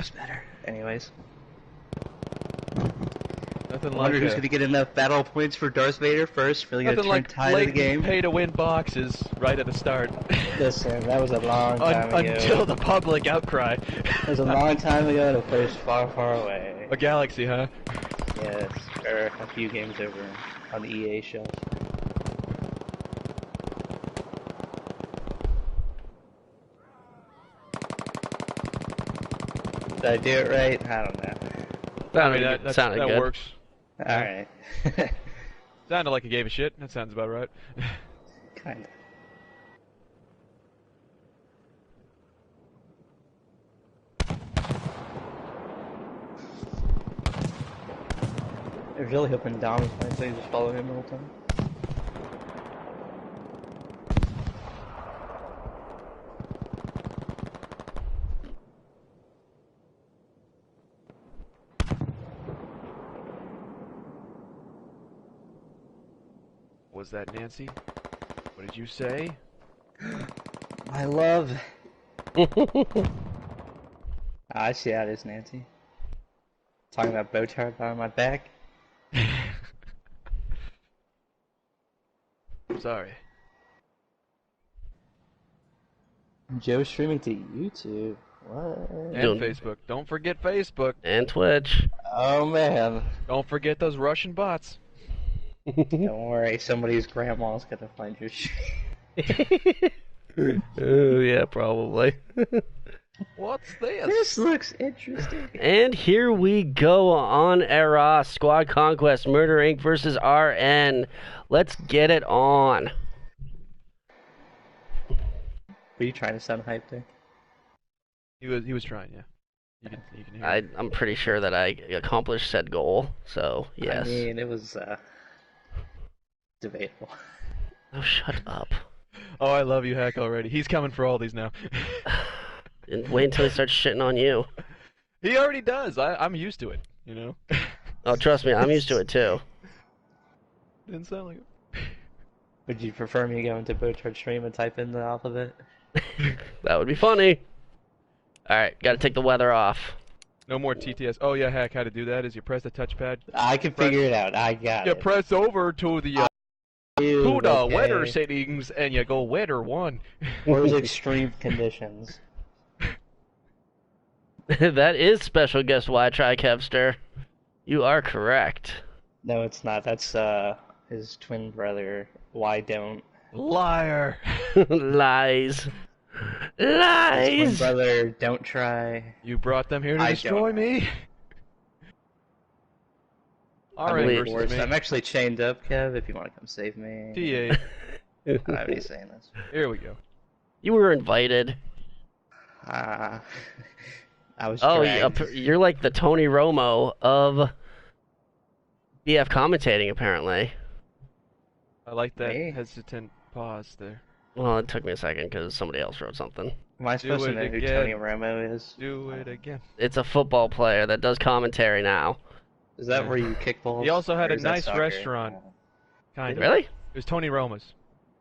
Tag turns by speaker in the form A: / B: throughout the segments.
A: looks better. Anyways.
B: Nothing
A: I wonder who's going to get enough battle points for Darth Vader first. Really going to turn tide of the game.
B: Pay-to-win boxes right at the start.
A: Listen, that was a long time ago.
B: Until the public outcry.
A: It was a long time ago in a place far, far away.
B: A galaxy, huh?
A: Yes, or a few games over on the EA shelf. Did I do it right? I don't know.
B: I mean, that works.
A: Alright.
B: Sounded like you gave a shit. That sounds about right.
A: Kinda. I was really hoping Dom was playing, so you just follow him the whole time.
B: Was that Nancy? What did you say?
A: My love. I see how it is, Nancy. Talking about bow tie on my back.
B: I'm sorry.
A: Joe streaming to YouTube. What?
B: And Facebook. Don't forget Facebook.
C: And Twitch.
A: Oh man.
B: Don't forget those Russian bots.
A: Don't worry, somebody's grandma's gonna find your stream.
C: Oh yeah, probably.
B: What's this?
A: This looks interesting.
C: And here we go on Eros, Squad Conquest, Murder Inc. versus RN. Let's get it on.
A: Were you trying to sound hyped there?
B: He was trying, yeah. You can hear it.
C: I'm pretty sure that I accomplished said goal, so yes.
A: I mean, it was debatable.
C: Oh, shut up.
B: Oh, I love you, Hack, already. He's coming for all these now.
C: And wait until he starts shitting on you.
B: He already does. I'm used to it, you know?
C: Oh, trust me, I'm used to it too.
B: Didn't sound like it.
A: Would you prefer me go into Botard stream and type in the alphabet?
C: That would be funny. Alright, gotta take the weather off.
B: No more TTS. Oh yeah, Hack, how to do that is you press the touchpad.
A: I can figure it out. I got it.
B: You press over to the weather settings and you go weather 1.
A: Or extreme conditions.
C: That is special guest Y Trikevster. You are correct.
A: No, it's not. That's his twin brother. Why don't?
B: Liar.
C: Lies. Lies.
A: His twin brother, don't try.
B: You brought them here to destroy me. Alright, versus me.
A: I'm actually chained up, Kev, if you want to come save me.
B: TA.
A: I don't have any say in this.
B: Here we go.
C: You were invited.
A: I was dragged.
C: You're like the Tony Romo of BF commentating, apparently.
B: I like that hesitant pause there.
C: Well, it took me a second because somebody else wrote something.
A: Am I supposed to know who Tony Romo is?
B: Do it again.
C: It's a football player that does commentary now.
A: Is that where you kick balls?
B: He also had a nice restaurant. Kind of.
C: Really?
B: It was Tony Romo's.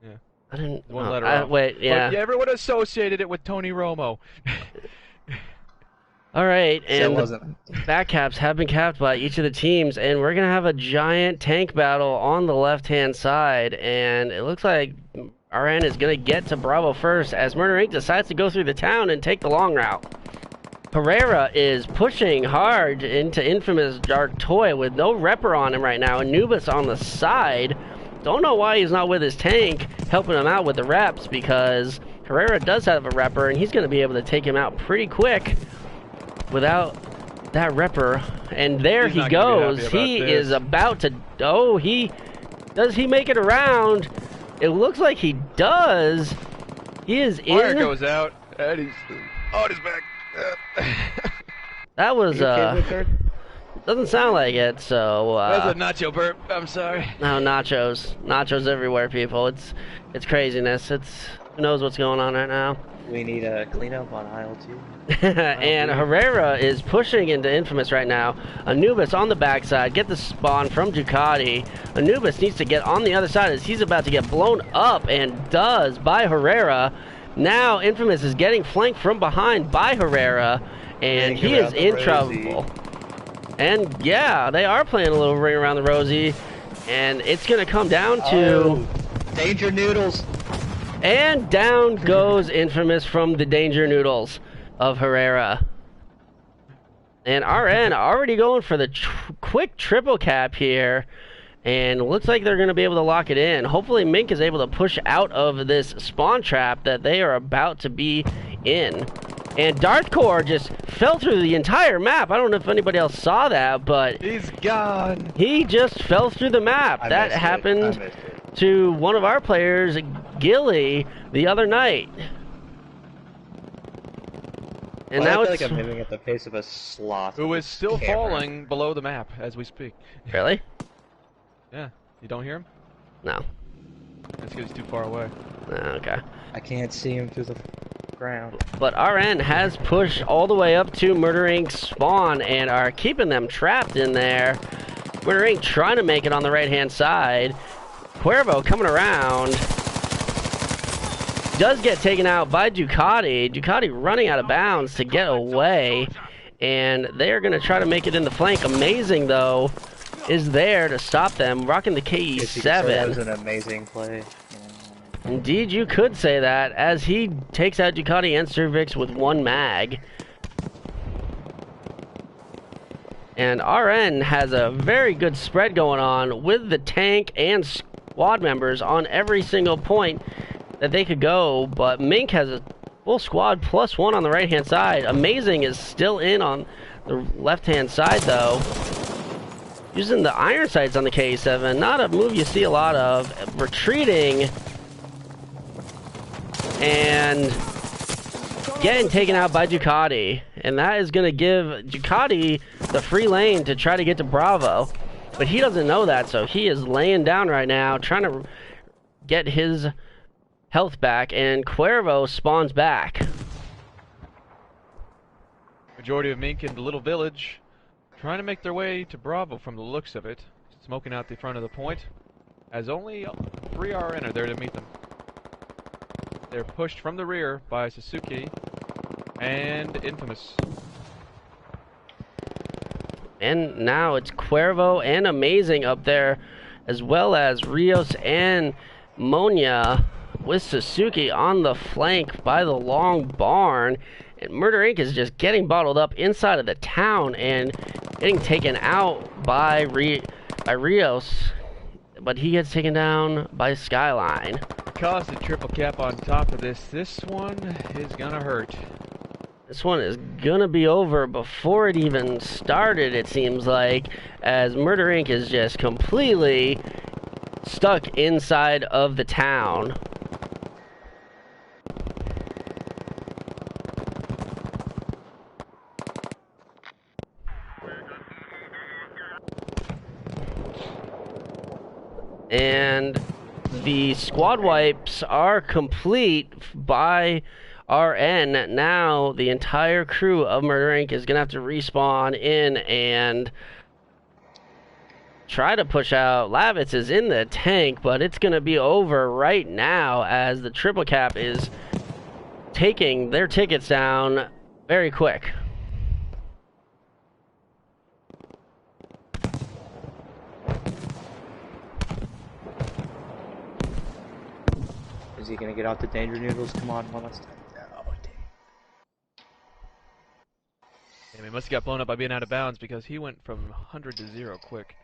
B: Yeah.
C: I didn't.
B: One letter off.
C: Wait, yeah.
B: But everyone associated it with Tony Romo.
C: Alright, and
A: wasn't.
C: back caps have been capped by each of the teams, and we're going to have a giant tank battle on the left-hand side, and it looks like RN is going to get to Bravo first as Murder Inc. decides to go through the town and take the long route. Herrera is pushing hard into Infamous Dark Toy with no repper on him right now, Anubis on the side. Don't know why he's not with his tank helping him out with the reps, because Herrera does have a repper, and he's going to be able to take him out pretty quick without that repper. And there he goes. He is about to... Oh, does he make it around? It looks like he does. He is in...
B: Fire goes out. And he's... Oh, he's back.
C: That was, doesn't sound like it, so,
B: That's a nacho burp. I'm sorry.
C: No, nachos. Nachos everywhere, people. It's craziness. Who knows what's going on right now.
A: We need a cleanup on aisle 2.
C: And Herrera is pushing into Infamous right now. Anubis on the backside. Get the spawn from Ducati. Anubis needs to get on the other side as he's about to get blown up, and does, by Herrera. Now Infamous is getting flanked from behind by Herrera. and
A: Ring
C: he is
A: around the
C: in
A: rosy.
C: trouble. And yeah, they are playing a little ring around the rosy, and it's gonna come down to
A: Danger Noodles.
C: and down goes Infamous from the Danger Noodles of Herrera. And RN already going for the quick triple cap here. And looks like they're going to be able to lock it in. Hopefully Minc is able to push out of this spawn trap that they are about to be in. And Dartcore just fell through the entire map. I don't know if anybody else saw that, but
B: He's gone.
C: he just fell through the map. That happened to one of our players, Gilly, the other night. And now
A: I feel
C: it's
A: like I'm moving at the pace of a sloth.
B: Who is still falling below the map as we speak.
C: really?
B: Yeah. You don't hear him?
C: No.
B: That's because he's too far away.
C: Okay.
A: I can't see him through the ground.
C: But RN has pushed all the way up to Murder Inc.'s spawn and are keeping them trapped in there. Murder Inc. trying to make it on the right-hand side. Cuervo coming around. Does get taken out by Ducati. Ducati running out of bounds to get away. And they're going to try to make it in the flank. Amazing, though, is there to stop them. Rocking the KE7.
A: That was an amazing play.
C: Indeed, you could say that, as he takes out Ducati and Cervix with one mag. And RN has a very good spread going on with the tank and squad members on every single point that they could go, but Minc has a full squad plus one on the right-hand side. Amazing is still in on the left-hand side, though. Using the iron sights on the K7, not a move you see a lot of. Retreating and getting taken out by Ducati, and that is going to give Ducati the free lane to try to get to Bravo, but he doesn't know that, so he is laying down right now trying to get his health back, and Cuervo spawns back.
B: Majority of Minc in the little village trying to make their way to Bravo from the looks of it, smoking out the front of the point, as only 3 RN are there to meet them. They're pushed from the rear by Suzuki and Infamous.
C: And now it's Cuervo and Amazing up there, as well as Rios and Monia, with Suzuki on the flank by the long barn. And Murder Inc. is just getting bottled up inside of the town and getting taken out by Rios, but he gets taken down by Skyline.
B: Because the triple cap on top of this one is gonna hurt.
C: This one is gonna be over before it even started, it seems like, as Murder Inc. is just completely stuck inside of the town. And the squad wipes are complete by RN. Now the entire crew of Murder Inc. is going to have to respawn in and try to push out. Lavitz is in the tank, but it's going to be over right now as the triple cap is taking their tickets down very quick.
A: Is he gonna get out the danger noodles? Come on, one last time. Oh,
B: And he must have got blown up by being out of bounds because he went from 100 to 0 quick.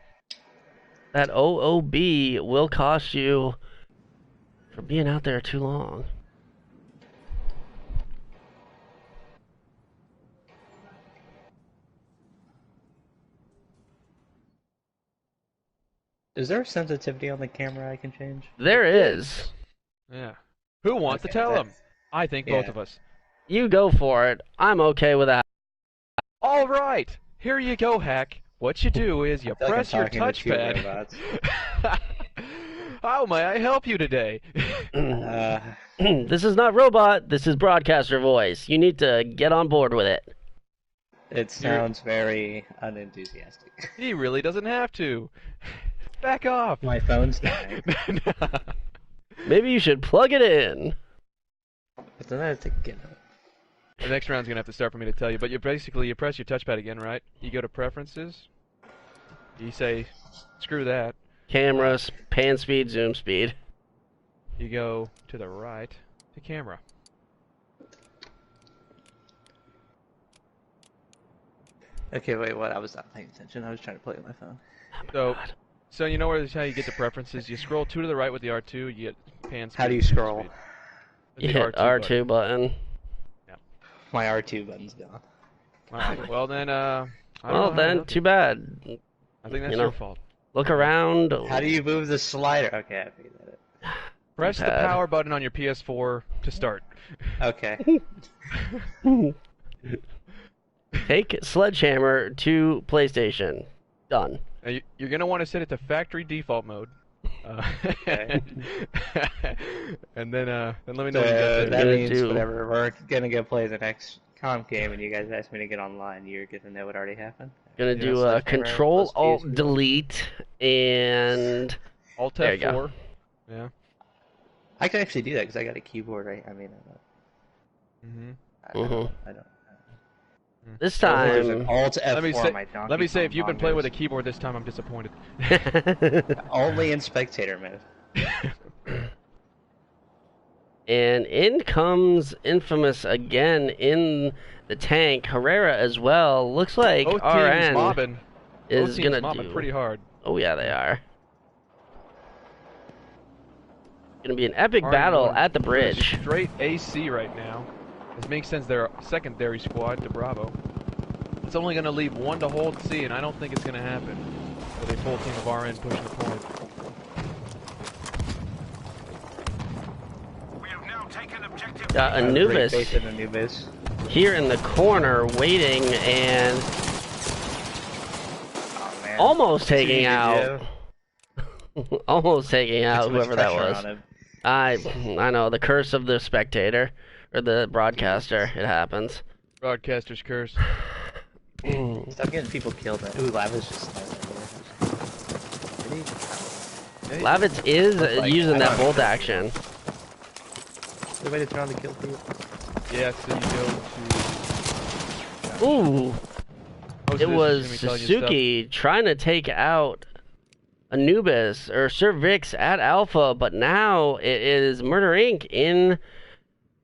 C: That OOB will cost you for being out there too long.
A: Is there a sensitivity on the camera I can change?
C: There is.
B: Yeah. Who wants to tell him? I think both of us.
C: You go for it. I'm okay with that.
B: All right. Here you go, Hack. What you do is you press your touchpad. How may I help you today?
C: This is not robot. This is broadcaster voice. You need to get on board with it.
A: It sounds very unenthusiastic.
B: He really doesn't have to. Back off.
A: My phone's dying.
C: Maybe you should plug it in.
A: But then I have to get up.
B: The next round's gonna have to start for me to tell you, but you press your touchpad again, right? You go to preferences. You say, screw that.
C: Cameras, pan speed, zoom speed.
B: You go to the right to camera.
A: Okay, wait, what? I was not paying attention. I was trying to play with my phone.
B: So you know how you get to preferences? You scroll 2 to the right with the R2, you get pan speed.
A: How do you scroll?
B: Speed.
C: You hit R2 button.
B: Yeah.
A: My R2 button's gone.
B: Alright, well then,
C: Well then, too bad.
B: I think that's your fault.
C: Look around.
A: How do you move the slider? Okay, I figured that out.
B: Press the power button on your PS4 to start.
A: Okay.
C: Take Sledgehammer to PlayStation. Done.
B: Now you're going to want to set it to factory default mode.
A: Okay.
B: And then let me know when you get there.
A: That means whatever. We're going to go play the next comp game, and you guys asked me to get online. You're going to know what already happened?
C: Gonna do Control Alt Delete and
B: Alt F4. Yeah.
A: I can actually do that because I got a keyboard, right? I mean, I don't.
C: This time,
A: Alt F4.
B: Let me say, if you've been playing with a keyboard this time, I'm disappointed.
A: Only in spectator mode.
C: And in comes Infamous again in the tank. Herrera as well. Looks like
B: Both
C: RN
B: mobbing.
C: is gonna
B: mobbing pretty hard.
C: Oh yeah, they are. Gonna be an epic battle at the bridge.
B: Straight AC right now. As Minc sends their secondary squad to Bravo. It's only gonna leave one to hold C, and I don't think it's gonna happen. With a full team of RN pushing the point.
C: Got Anubis here in the corner waiting and almost taking out almost taking out whoever that was. I know, the curse of the spectator or the broadcaster. It happens.
B: Broadcaster's curse.
A: Stop getting people killed. Ooh, Lavitz just
C: Lavitz is using that bolt action.
A: The way to turn on the kill feed.
B: Yeah, so you go
C: to... Ooh! It was Suzuki trying to take out Anubis, or Sir Vix at Alpha, but now it is Murder Inc. in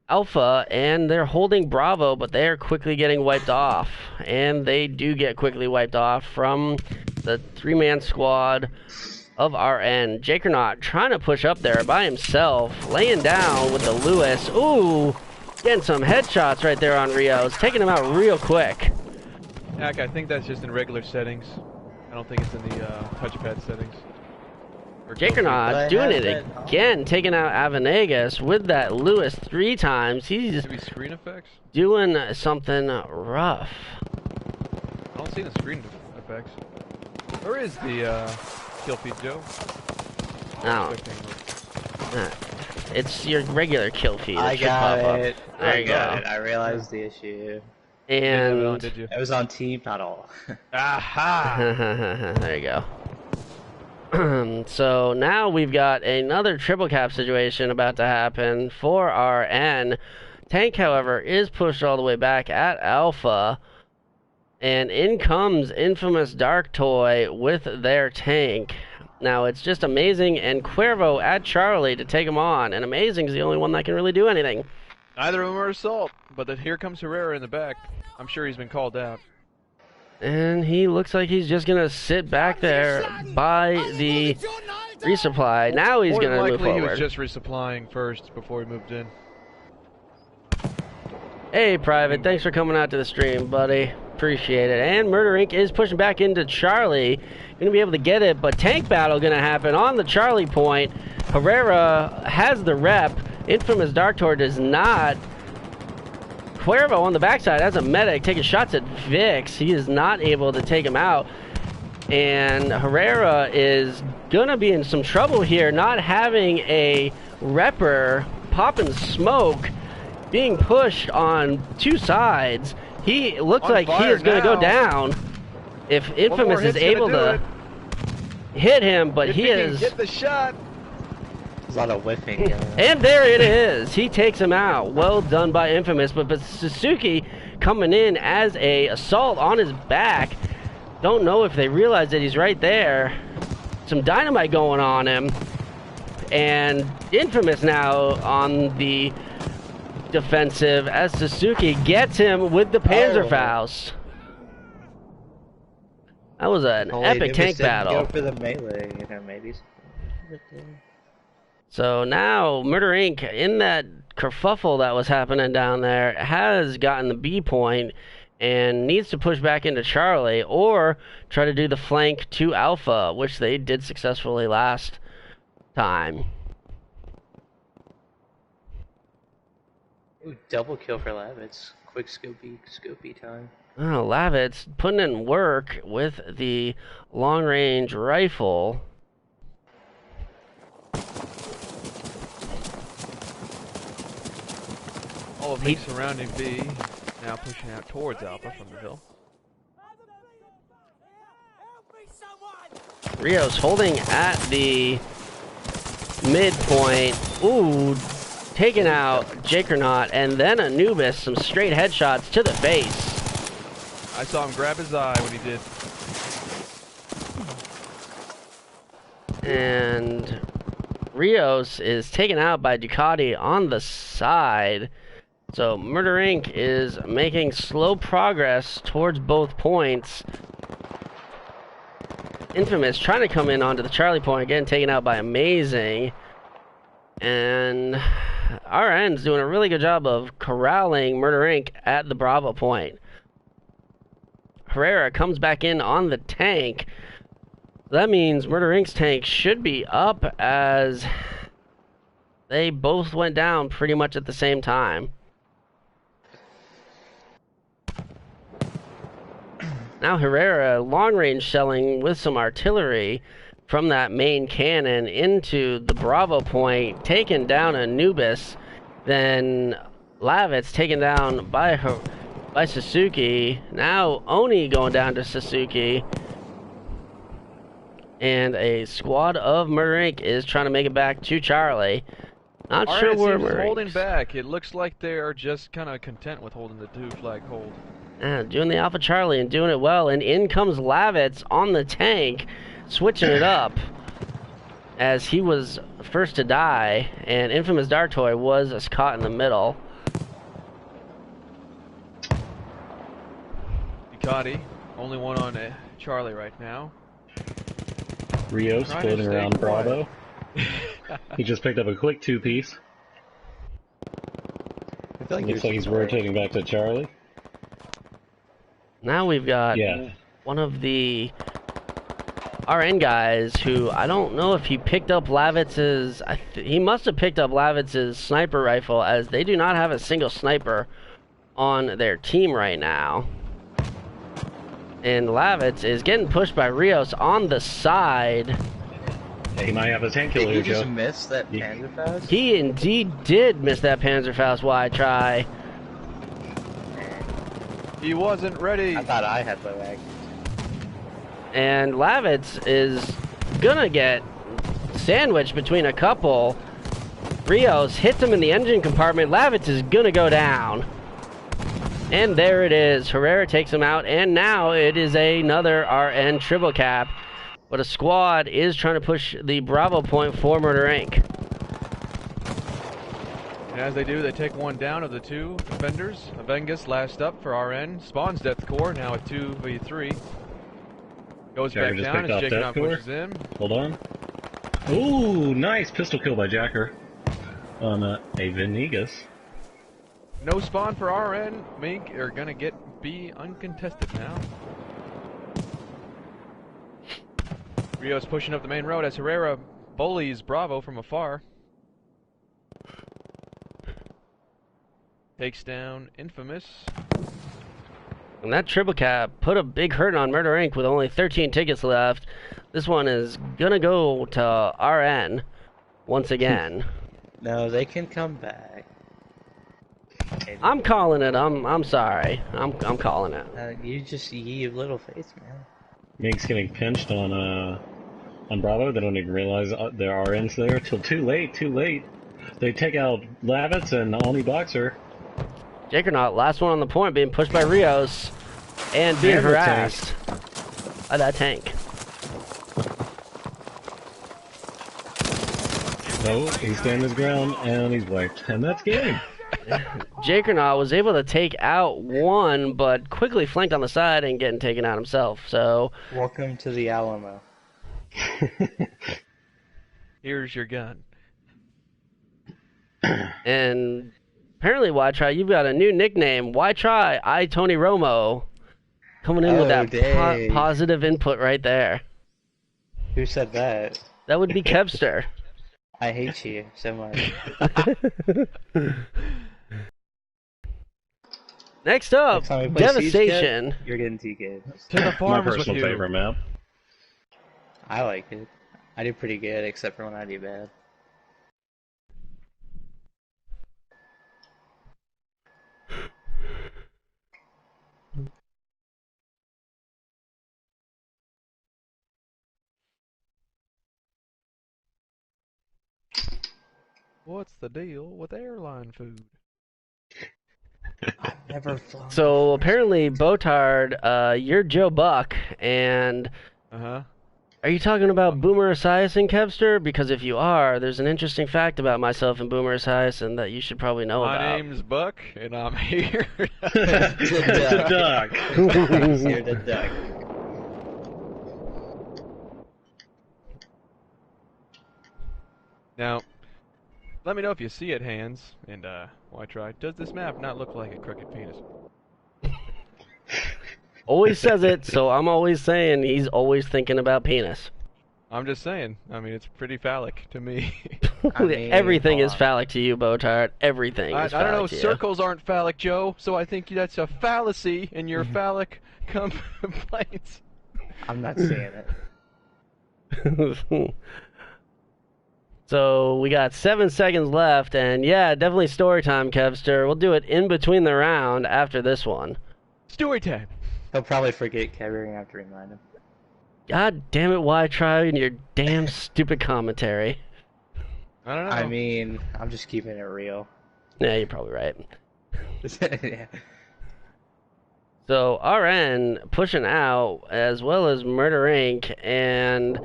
C: Alpha, and they're holding Bravo, but they are quickly getting wiped off. And they do get quickly wiped off from the 3-man squad of RN. Jakernaut trying to push up there by himself, laying down with the Lewis. Ooh, getting some headshots right there on Rios, taking him out real quick.
B: Heck, I think that's just in regular settings. I don't think it's in the touchpad settings.
C: Jakernaut doing it again, taking out Avenegas with that Lewis 3 times. He's
B: screen effects?
C: Doing something rough.
B: I don't see the screen effects. Where is the kill feed, Joe?
C: No. It's your regular kill feed.
A: I got it.
C: There you go.
A: I realized the issue.
C: And
A: it was on Team Paddle.
B: Aha!
C: There you go. So now we've got another triple cap situation about to happen for RN. Tank, however, is pushed all the way back at Alpha. And in comes Infamous Dark Toy with their tank. Now, it's just Amazing and Cuervo at Charlie to take him on. And Amazing's the only one that can really do anything.
B: Neither of them are Assault, but here comes Herrera in the back. I'm sure he's been called out.
C: And he looks like he's just going to sit back there by the resupply. Now he's going to move forward.
B: He was just resupplying first before he moved in.
C: Hey, Private. Thanks for coming out to the stream, buddy. Appreciate it. And Murder Inc. is pushing back into Charlie. Going to be able to get it, but tank battle going to happen on the Charlie point. Herrera has the rep. Infamous Dark Tour does not. Cuervo on the backside as a medic taking shots at Vix. He is not able to take him out. And Herrera is going to be in some trouble here, not having a repper, popping smoke, being pushed on 2 sides. He looks like he is going to go down if Infamous is able to hit him, but he is...
B: Get the shot.
A: There's a lot of whiffing going on.
C: And there it is. He takes him out. Well done by Infamous, but Suzuki coming in as a assault on his back. Don't know if they realize that he's right there. Some dynamite going on him. And Infamous now on the defensive as Suzuki gets him with the Panzerfaust. That was an epic tank battle.
A: Go for the melee, you know, maybe.
C: So now Murder Inc. in that kerfuffle that was happening down there has gotten the B point and needs to push back into Charlie or try to do the flank to Alpha, which they did successfully last time.
A: Ooh, double kill for Lavitz. Quick scopey time.
C: Oh, Lavitz putting in work with the long-range rifle.
B: All of Minc surrounding B, now pushing out towards Alpha from the hill.
C: Rios holding at the midpoint. Ooh, taking out Jakernaut, and then Anubis, some straight headshots to the face.
B: I saw him grab his eye when he did.
C: And Rios is taken out by Ducati on the side. So Murder Inc. is making slow progress towards both points. Infamous trying to come in onto the Charlie point, again taken out by Amazing. And RN's doing a really good job of corralling Murder Inc. at the Bravo point. Herrera comes back in on the tank. That means Murder Inc.'s tank should be up as they both went down pretty much at the same time. Now Herrera long-range shelling with some artillery from that main cannon into the Bravo point, taking down Anubis. Then Lavitz taken down by Suzuki. Now Oni going down to Suzuki. And a squad of Murder Inc. is trying to make it back to Charlie. Not sure where Murder
B: holding back. It looks like they are just kind of content with holding the 2-flag hold.
C: Doing the Alpha Charlie and doing it well. And in comes Lavitz on the tank, switching it up as he was first to die. And Infamous Dartoy was caught in the middle.
B: Ducati, only one on Charlie right now.
D: Rios floating around Bravo. He just picked up a quick 2-piece. Looks like he's rotating back to Charlie.
C: Now we've got one of the RN guys who I don't know if he picked up Lavitz's. He must have picked up Lavitz's sniper rifle, as they do not have a single sniper on their team right now. And Lavitz is getting pushed by Rios on the side.
D: Yeah, he might have a tank killer.
A: Did he just miss that Panzerfaust?
C: He indeed did miss that Panzerfaust. Why try?
B: He wasn't ready.
A: I thought I had low ag.
C: And Lavitz is gonna get sandwiched between a couple. Rios hits him in the engine compartment. Lavitz is gonna go down. And there it is. Herrera takes him out, and now it is another RN triple cap. But a squad is trying to push the Bravo point for Murder Inc.
B: And as they do, they take one down of the two defenders. Avengus last up for RN. Spawns Death Core, now at 2v3. Goes
D: Jacker
B: back down as Jacob pushes in.
D: Hold on. Ooh, nice pistol kill by Jacker on a Venegas.
B: No spawn for RN. Minc are gonna get B uncontested now. Rios pushing up the main road as Herrera bullies Bravo from afar. Takes down Infamous.
C: And that triple cap put a big hurt on Murder Inc. with only 13 tickets left. This one is gonna go to RN once again.
A: No, they can come back.
C: I'm calling it. I'm sorry. I'm calling it.
A: You little face, man.
D: Mink's getting pinched on on Bravo. They don't even realize there are RNs there till too late. They take out Lavitz and Oni Boxer.
C: Jackernaut, last one on the point, being pushed by Rios and being harassed by that tank.
D: No, he's standing his ground and he's wiped, and that's game.
C: Jackernaut was able to take out one, but quickly flanked on the side and getting taken out himself. So,
A: welcome to the Alamo.
B: Here's your gun.
C: And apparently, Why Try, you've got a new nickname. Why Try? I Tony Romo, coming in with that positive input right there.
A: Who said that?
C: That would be Kevster.
A: I hate you so much.
C: Next up, Devastation.
A: You're getting TK'd.
B: To the
D: My
B: farmers with
D: personal
B: you.
D: favorite map.
A: I like it. I do pretty good, except for when I do bad.
B: What's the deal with airline food?
A: I've never flown.
C: So apparently, Botard, you're Joe Buck, and
B: Uh-huh.
C: are you talking about Boomer Esiason, Kevster? Because if you are, there's an interesting fact about myself and Boomer Esiason that you should probably know
B: My
C: about.
B: name's Buck, and I'm here.
D: The duck.
A: You're the duck.
B: Now, let me know if you see it, Hands, and Why Try. Does this map not look like a crooked penis?
C: Always says it, so I'm always saying he's always thinking about penis.
B: I'm just saying. I mean, it's pretty phallic to me.
A: I mean,
C: Everything is
A: hold on.
C: phallic to you, Botard. Everything
B: I
C: is
B: don't know.
C: phallic to you.
B: Circles aren't phallic, Joe. So I think that's a fallacy in your phallic complaints.
A: I'm not saying it.
C: So we got 7 seconds left, and yeah, definitely story time, Kevster. We'll do it in between the round after this one.
B: Story time.
A: He'll probably forget Kev. You're gonna have to remind him.
C: God damn it, Why Try in your damn stupid commentary.
B: I don't know.
A: I mean, I'm just keeping it real.
C: Yeah, you're probably right.
A: Yeah.
C: So RN pushing out, as well as Murder Inc., and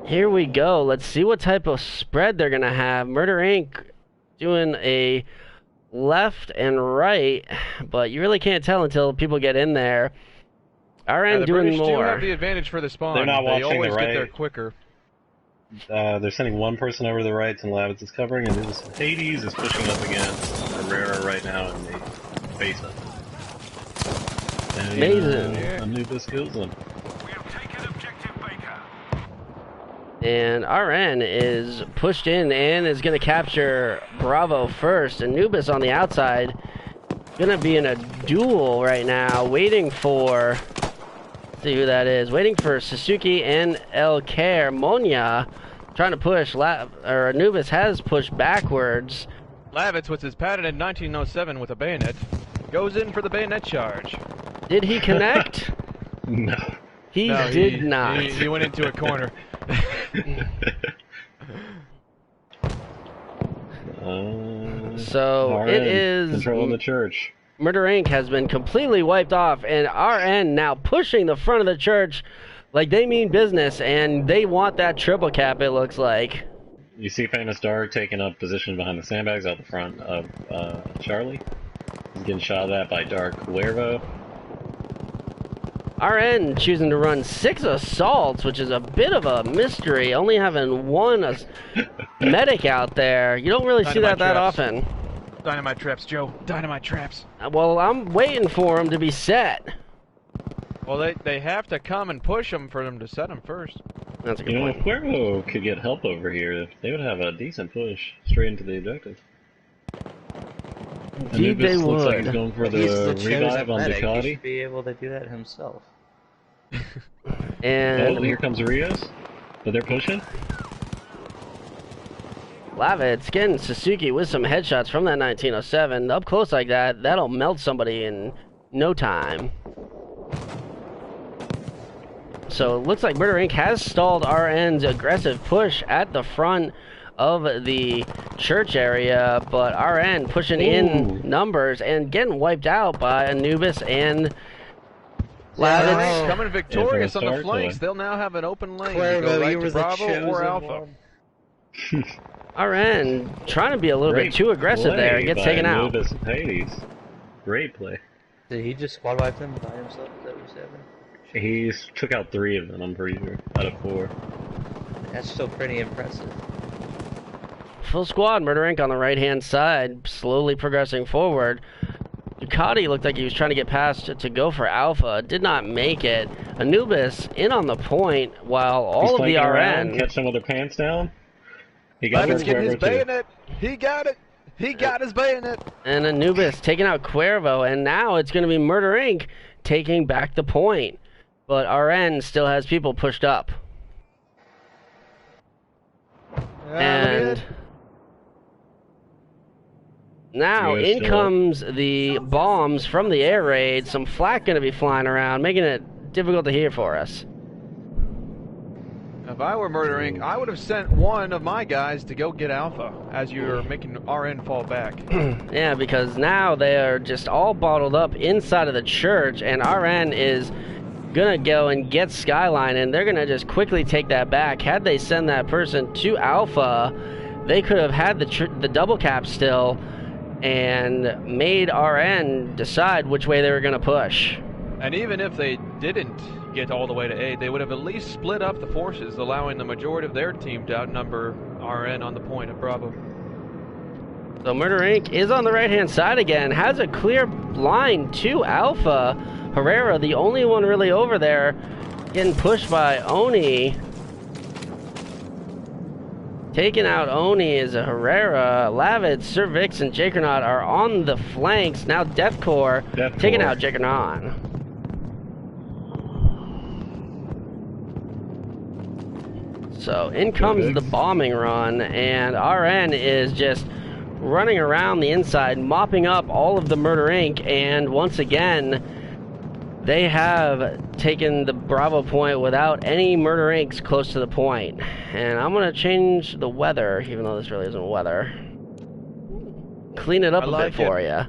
C: here we go. Let's see what type of spread they're going to have. Murder Inc. doing a left and right, but you really can't tell until people get in there. RN
B: the
C: doing
B: British do
C: more.
B: have the advantage for the spawn.
D: They're not
B: They
D: watching
B: always
D: the
B: get
D: right.
B: there quicker.
D: They're sending one person over to the right, and Lavitz is covering, and this Hades is pushing up against Herrera right now in the basement. And,
C: Amazing.
D: Anubis kills him.
C: And RN is pushed in and is going to capture Bravo first. Anubis on the outside. Going to be in a duel right now, waiting for... Let's see who that is. Waiting for Suzuki and El-Care. Monya trying to push. Anubis has pushed backwards.
B: Lavitz, with his patented 1907 with a bayonet, goes in for the bayonet charge.
C: Did he connect?
D: No.
C: He
B: No,
C: did not.
B: He went into a corner.
C: So
D: RN
C: it is...
D: controlling the church.
C: Murder Inc. has been completely wiped off, and RN now pushing the front of the church like they mean business, and they want that triple cap, it looks like.
D: You see Famous Dark taking up position behind the sandbags out the front of Charlie. He's getting shot at by Dark Cuervo.
C: RN choosing to run 6 assaults, which is a bit of a mystery, only having one medic out there. You don't really see that
B: Dynamite traps.
C: often.
B: Dynamite traps, Joe. Dynamite traps.
C: Well, I'm waiting for them to be set.
B: Well, they have to come and push them for them to set them first.
C: That's a good
D: You know,
C: point.
D: if Cuervo could get help over here, they would have a decent push straight into the objective.
C: Indeed they
D: Anubis looks like
C: would.
D: he's going for
A: He's
D: the
A: chosen
D: revive on
A: medic. He
D: Ducati.
A: should be able to do that himself.
C: And
D: Oh, here comes Rios. But they're pushing.
C: Lavitz getting Suzuki with some headshots from that 1907. Up close like that, that'll melt somebody in no time. So it looks like Murder Inc. has stalled RN's aggressive push at the front of the church area, but RN pushing in numbers and getting wiped out by Anubis and Lavitz.
B: Coming victorious on the flanks. They'll now have an open lane. Go right to Bravo or Alpha.
C: RN trying to be a little bit too aggressive there and gets taken out.
D: Anubis and Hades. Great play.
A: Did he just squad wipe them by himself? Is that what you said?
D: He took out 3 of them, I'm pretty sure, out of 4.
A: That's still pretty impressive.
C: Full squad, Murder Inc. on the right-hand side, slowly progressing forward. Ducati looked like he was trying to get past to go for Alpha, did not make it. Anubis in on the point, while all of the RN...
D: Catch them with their pants down. He got
B: his bayonet. He got it. He got his bayonet.
C: And Anubis taking out Cuervo, and now it's going to be Murder Inc. taking back the point. But RN still has people pushed up. And now in comes the bombs from the air raid. Some flak going to be flying around, making it difficult to hear for us.
B: If I were Murder Inc., I would have sent one of my guys to go get Alpha as you're making RN fall back.
C: Yeah, because now they are just all bottled up inside of the church, and RN is gonna go and get Skyline, and they're gonna just quickly take that back. Had they send that person to Alpha, they could have had the double cap still and made RN decide which way they were gonna push.
B: And even if they didn't get all the way to A, they would have at least split up the forces, allowing the majority of their team to outnumber RN on the point of Bravo.
C: So Murder Inc. is on the right-hand side again, has a clear line to Alpha. Herrera, the only one really over there, getting pushed by Oni. Taking out Oni is a Herrera. Lavitz, Cervix, and Jakernaut are on the flanks. Now Deathcore taking out Jakernaut. So in comes the bombing run, and RN is just running around the inside, mopping up all of the Murder Inc. And once again, they have taken the Bravo point without any Murder Incs close to the point. And I'm going to change the weather, even though this really isn't weather. Clean it up a bit for you.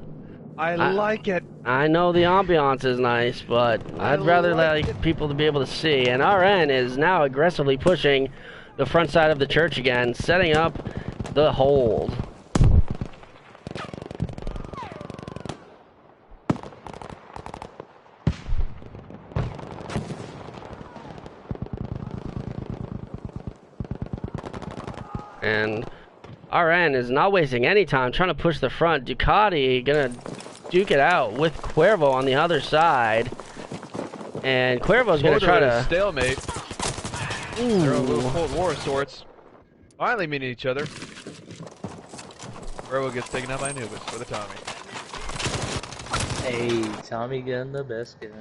B: I like it.
C: I know the ambiance is nice, but I'd rather like people to be able to see. And RN is now aggressively pushing the front side of the church again, setting up the hold. And RN is not wasting any time trying to push the front. Ducati gonna duke it out with Cuervo on the other side. And Cuervo's gonna try to
B: stalemate. They're a little Cold War of sorts. Finally meeting each other. Cuervo gets taken out by Anubis for the Tommy.
A: Hey, Tommy gun the best gun.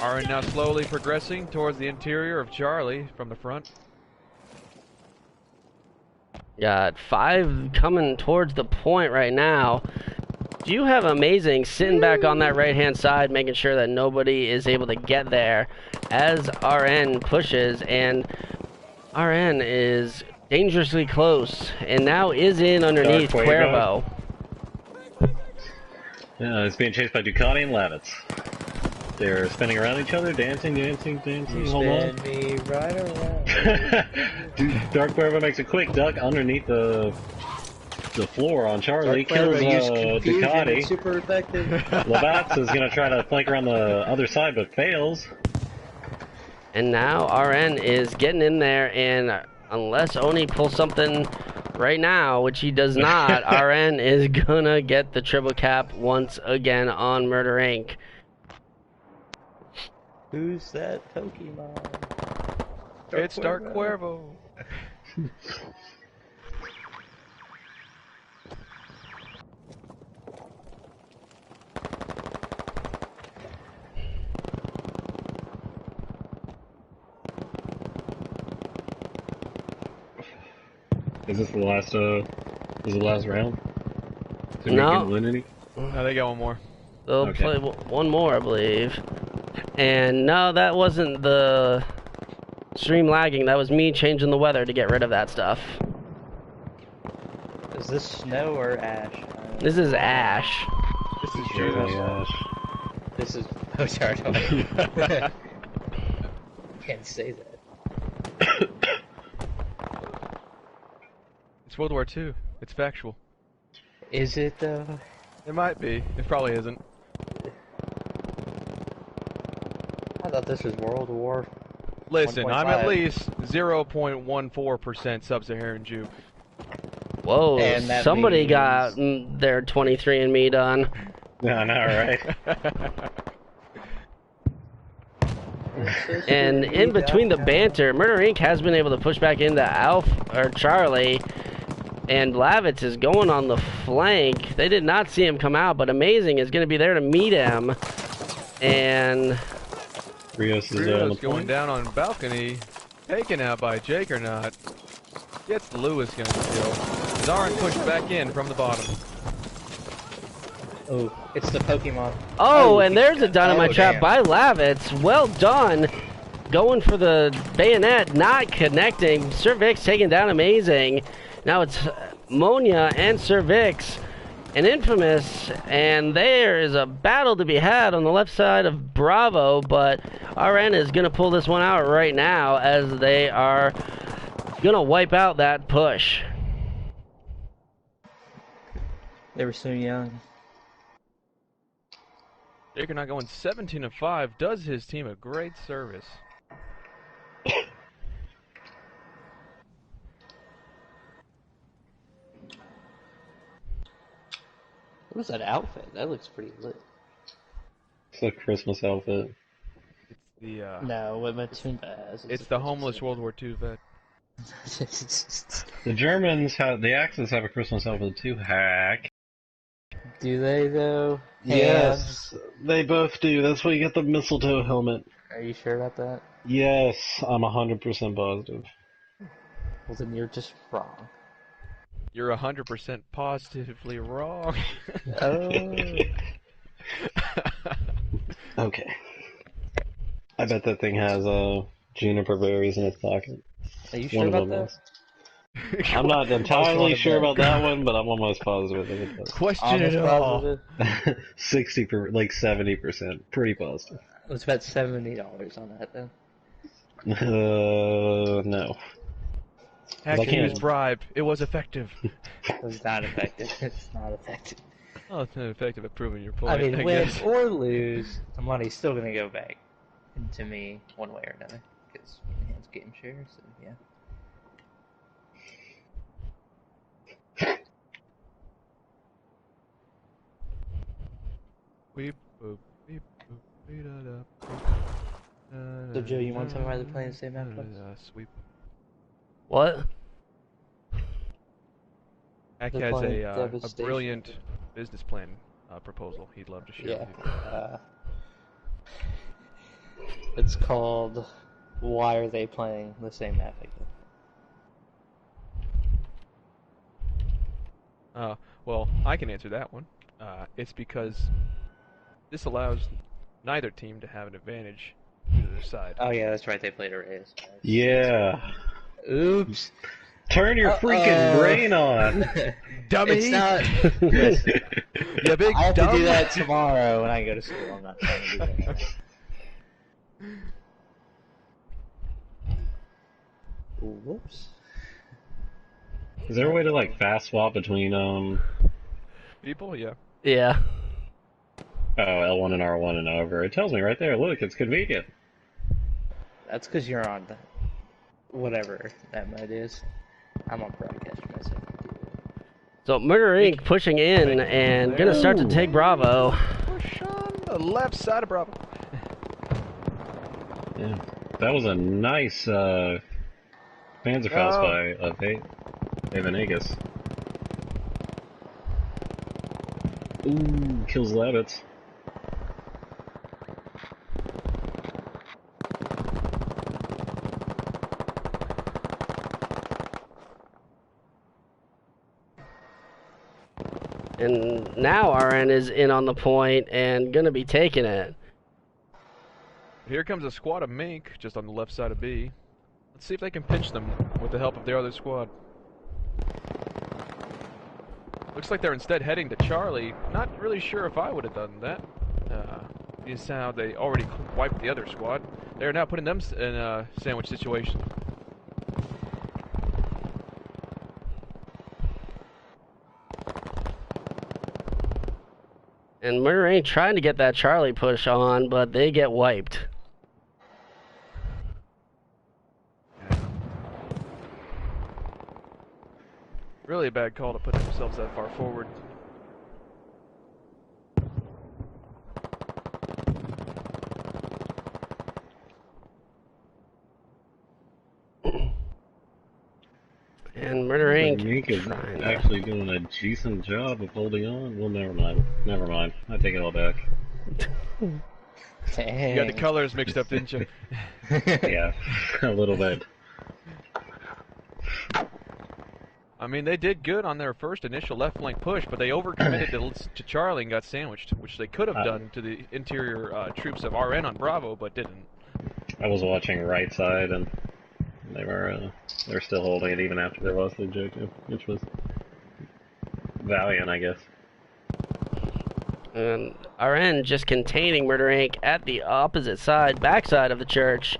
B: RN now slowly progressing towards the interior of Charlie from the front.
C: Got 5 coming towards the point right now. Do you have Amazing sitting back on that right-hand side, making sure that nobody is able to get there as RN pushes, and RN is dangerously close, and now is in underneath Cuervo.
D: Yeah, it's being chased by Ducati and Lavitz. They're spinning around each other, dancing. Hold on.
A: Me right around.
D: Dark Cuervo makes a quick duck underneath the floor on Charlie. Kills Ducati.
A: Super effective.
D: Lavitz is going to try to flank around the other side, but fails.
C: And now RN is getting in there, and unless Oni pulls something right now, which he does not, RN is gonna get the triple cap once again on Murder Inc.
A: Who's that Pokemon?
B: It's Dark Cuervo.
D: Is this the last, was the last round?
C: No.
B: No, they got one more.
C: They'll play one more, I believe. And no, that wasn't the stream lagging. That was me changing the weather to get rid of that stuff.
A: Is this snow or ash?
C: This is ash.
B: This is
D: Oh my
B: Judas.
D: gosh.
A: This is Mozart. Can't say that.
B: It's World War II. It's factual.
A: Is it though?
B: It might be. It probably isn't.
A: I thought this was World War.
B: Listen, I'm at
A: 1.5.
B: least 0.14% sub-Saharan Jew.
C: Whoa,
A: And that
C: somebody
A: means-
C: got their 23andMe done.
D: Yeah, I know, right?
C: And in between the banter, Murder Inc. has been able to push back into Charlie, and Lavitz is going on the flank. They did not see him come out, but Amazing is going to be there to meet him. And
D: Rios is on the
B: Rios going
D: point.
B: down on balcony, taken out by Jake or not. Gets Lewis going to kill. Zarin pushed back in from the bottom.
A: Oh, it's the Pokemon.
C: oh, and there's a dynamite
A: Oh,
C: trap
A: damn.
C: by Lavitz. Well done. Going for the bayonet, not connecting. Cervix taking down Amazing. Now it's Monia and Cervix and Infamous, and there is a battle to be had on the left side of Bravo, but RN is going to pull this one out right now as they are going to wipe out that push.
A: They were so young.
B: Jake or not going 17 of 5 does his team a great service.
A: What is that outfit? That looks pretty lit.
D: It's a Christmas outfit.
B: The
A: No, what Matumba has.
B: it's the homeless World War II vet.
D: The Germans have, the Axis have a Christmas outfit too, hack.
A: Do they though?
D: Yes, they both do. That's why you get the mistletoe helmet.
A: Are you sure about that?
D: Yes, I'm 100% positive.
A: Well, then you're just wrong.
B: You're 100% positively wrong.
A: Oh.
D: Okay. I bet that thing has juniper berries in its pocket.
A: Are you sure
D: One of
A: about
D: them
A: that?
D: does. I'm not entirely sure about that one, but I'm almost positive that it does.
B: Question it
A: Almost
B: all.
A: positive.
D: 70%, pretty positive.
A: Let's bet $70 on that then.
D: No.
B: Hack
D: I can't-
B: was bribed. It was effective.
A: It's not effective. It's not effective.
B: Oh, it's not effective at proving your point.
A: I mean, win
B: guess.
A: or lose, the money's still gonna go back to me one way or another because it's game share. So yeah.
B: Weep, boop, weep, boop, wee, da, da, boop.
A: So Joe, you want to tell me why they're playing the same map twice?
B: Sweep.
C: What?
B: Hack
A: They're
B: has
A: playing
B: a
A: Devastation.
B: brilliant business plan proposal he'd love to share
A: Yeah.
B: with you.
A: It's called Why Are They Playing the Same Map Again?
B: Well, I can answer that one. It's because this allows neither team to have an advantage to their side.
A: Oh yeah, that's right. They played a race.
D: Yeah.
A: Oops.
D: Turn your freaking brain on.
B: Dummy!
A: It's not. Listen,
B: You big
A: I have
B: dumb.
A: to do that tomorrow when I go to school. I'm not trying to do that. Whoops.
D: Is there a way to like fast swap between
B: People, yeah.
C: Yeah.
D: L1 and R1 and over? It tells me right there. Look, it's convenient.
A: That's because you're on the whatever that mode is. I'm on broadcast myself.
C: So Murder Inc. pushing in and gonna start to take Bravo.
B: Push on the left side of Bravo.
D: Yeah. That was a nice Panzerfaust by Evanegas. Ooh, kills Lavitz.
C: And now RN is in on the point and gonna be taking it.
B: Here comes a squad of Minc just on the left side of B. Let's see if they can pinch them with the help of their other squad. Looks like they're instead heading to Charlie. Not really sure if I would have done that. Is how they already wiped the other squad. They're now putting them in a sandwich situation.
C: And Murder Inc. trying to get that Charlie push on, but they get wiped.
B: Really a bad call to put themselves that far forward.
C: And Murder Inc.
D: Minc is actually doing a decent job of holding on. Well, never mind. Never mind. I take it all back.
A: Dang.
B: You got the colors mixed up, didn't you?
D: Yeah, a little bit.
B: I mean, they did good on their first initial left flank push, but they overcommitted to Charlie and got sandwiched, which they could have done to the interior troops of RN on Bravo, but didn't.
D: I was watching right side, and they were still holding it even after they lost the objective, which was valiant, I guess.
C: And RN just containing Murder Inc. at the opposite side, backside of the church.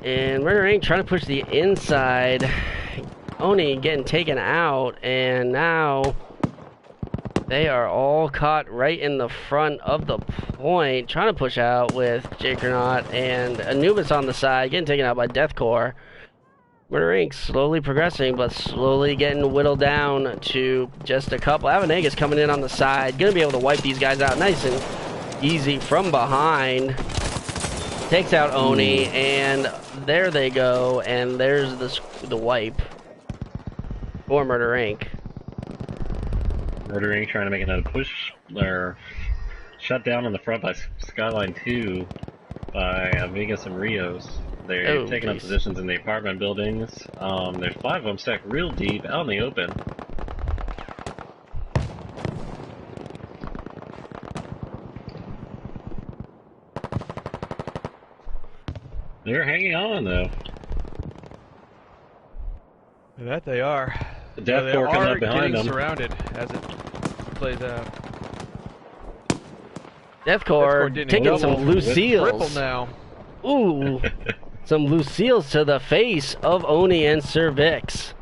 C: And Murder Inc. trying to push the inside. Oni getting taken out, and now they are all caught right in the front of the point, trying to push out with Jaykernaut and Anubis on the side, getting taken out by Deathcore. Murder Inc. slowly progressing, but slowly getting whittled down to just a couple. Avenega's coming in on the side, gonna be able to wipe these guys out nice and easy from behind. Takes out Oni, and there they go, and there's the wipe for Murder Inc.
D: Murder Inc. trying to make another push. They're shut down in the front by Skyline 2 by Vegas and Rios. They're taking up positions in the apartment buildings. There's 5 of them stacked real deep out in the open. They're hanging on though.
B: That they are.
D: The Deathcore coming up behind them.
B: Surrounded as it plays out.
C: Deathcore taking some Lucille's.
B: Triple now.
C: Ooh. Some Lucille's to the face of Oni and Cervix.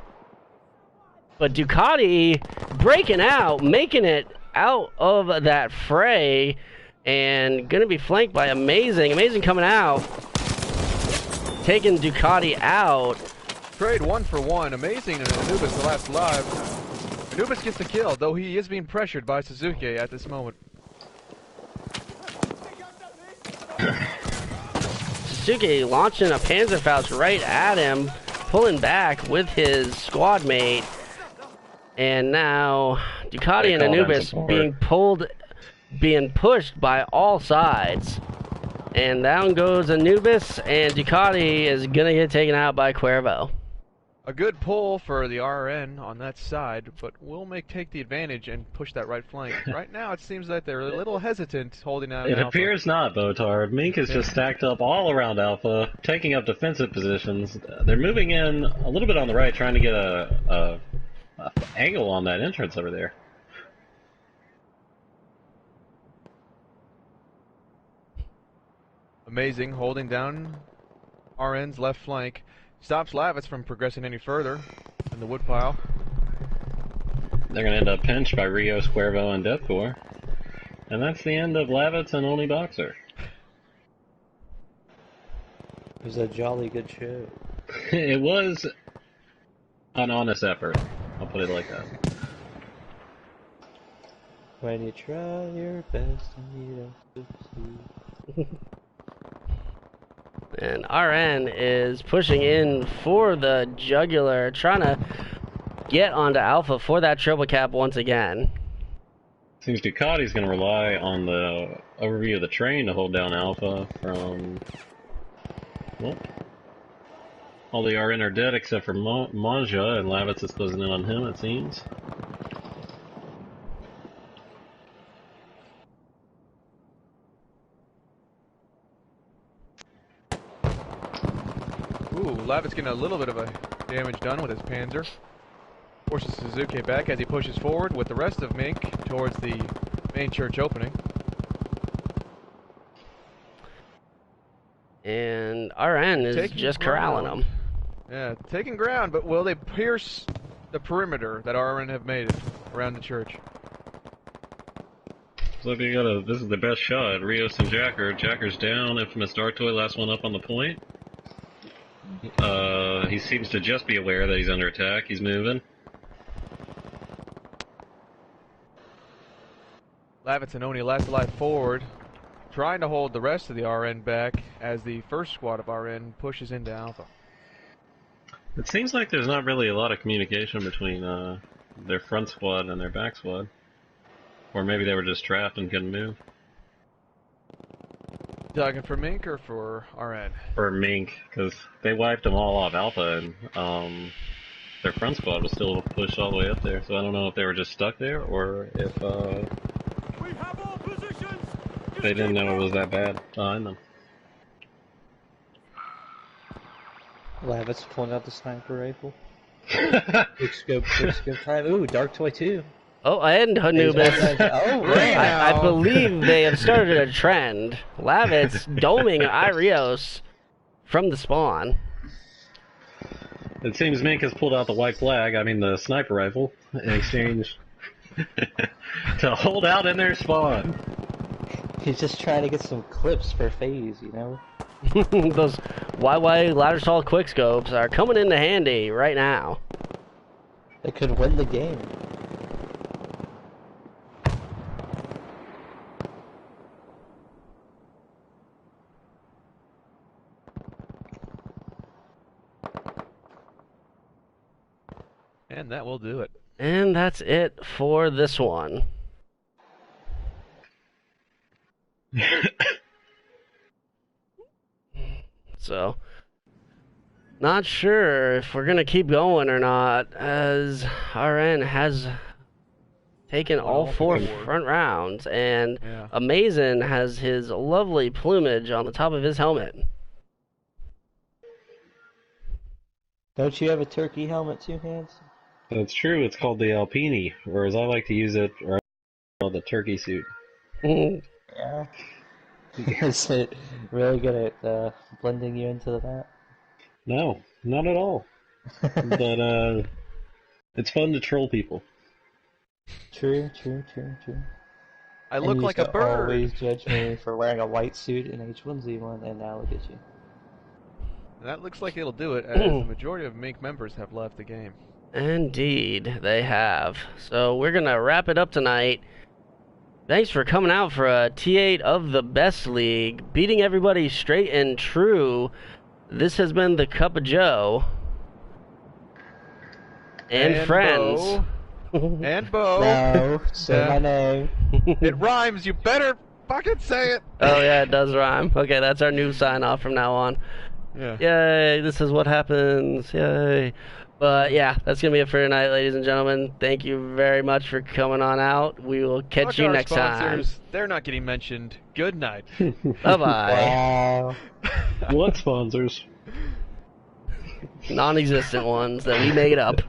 C: But Ducati breaking out, making it out of that fray, and gonna be flanked by Amazing. Amazing coming out, taking Ducati out.
B: Trade 1-for-1. Amazing, and Anubis the last alive. Anubis gets the kill, though he is being pressured by Suzuki at this moment.
C: Suzuki launching a Panzerfaust right at him, pulling back with his squad mate. And now Ducati and Anubis being pushed by all sides. And down goes Anubis, and Ducati is gonna get taken out by Cuervo.
B: A good pull for the RN on that side, but will take the advantage and push that right flank. Right now, it seems that they're a little hesitant holding out.
D: It appears not, Botard. Minc is just stacked up all around Alpha, taking up defensive positions. They're moving in a little bit on the right, trying to get a angle on that entrance over there.
B: Amazing, holding down RN's left flank. Stops Lavitz from progressing any further in the woodpile.
D: They're going to end up pinched by Rios, Cuervo, and Deathcore. And that's the end of Lavitz and Only Boxer.
A: It was a jolly good show.
D: It was an honest effort. I'll put it like that.
A: When you try your best and you don't succeed.
C: And RN is pushing in for the jugular, trying to get onto Alpha for that triple cap once again.
D: Seems Ducati's going to rely on the overview of the train to hold down Alpha from... Well, all the RN are dead except for Manja, and Lavitz is closing in on him, it seems.
B: Ooh, Lavit's getting a little bit of a damage done with his Panzer. Forces Suzuki back as he pushes forward with the rest of Minc towards the main church opening.
C: And RN is just corralling them.
B: Yeah, taking ground, but will they pierce the perimeter that RN have made around the church?
D: So this is the best shot. Rios and Jacker. Jacker's down. Infamous Dart Toy, last one up on the point. He seems to just be aware that he's under attack. He's moving.
B: Lavitz and Oni last alive forward, trying to hold the rest of the RN back as the first squad of RN pushes into Alpha.
D: It seems like there's not really a lot of communication between their front squad and their back squad. Or maybe they were just trapped and couldn't move.
B: Talking for Minc or for RN?
D: For Minc, because they wiped them all off Alpha, and their front squad was still pushed all the way up there. So I don't know if they were just stuck there, or if they didn't know it was that bad behind them.
A: Lavitz pulling out the sniper rifle. Quick scope time. Ooh, Dark Toy 2.
C: Oh, and Anubis.
A: Oh, man.
C: I believe they have started a trend. Lavitz doming Irios from the spawn.
D: It seems Minc has pulled out the white flag, I mean the sniper rifle, in exchange to hold out in their spawn.
A: He's just trying to get some clips for phase, you know?
C: Those YY ladder stall quickscopes are coming into handy right now.
A: They could win the game.
B: And that will do it.
C: And that's it for this one. So, not sure if we're going to keep going or not, as RN has taken all four front rounds, and Amazin has his lovely plumage on the top of his helmet.
A: Don't you have a turkey helmet too, Hans?
D: That's true, it's called the Alpini, or as I like to use it, or called the turkey suit.
A: Yeah. Is it really good at blending you into that?
D: No, not at all. But it's fun to troll people.
A: True.
B: I look like a bird.
A: Always judge me for wearing a white suit in H1Z1, and now look at you.
B: That looks like it'll do it, as the majority of Minc members have left the game.
C: Indeed, they have. So we're going to wrap it up tonight. Thanks for coming out for a T8 of the Best League, beating everybody straight and true. This has been the Cup of Joe. And friends.
B: Bo. And Bo.
A: No, say my name.
B: It rhymes, you better fucking say it.
C: Oh yeah, it does rhyme. Okay, that's our new sign-off from now on.
B: Yeah.
C: Yay, this is what happens. Yay. But yeah, that's going to be it for tonight, ladies and gentlemen. Thank you very much for coming on out. We will catch you next time.
B: They're not getting mentioned. Good night.
C: Bye-bye.
A: Wow.
D: What sponsors?
C: Non-existent ones that we made up.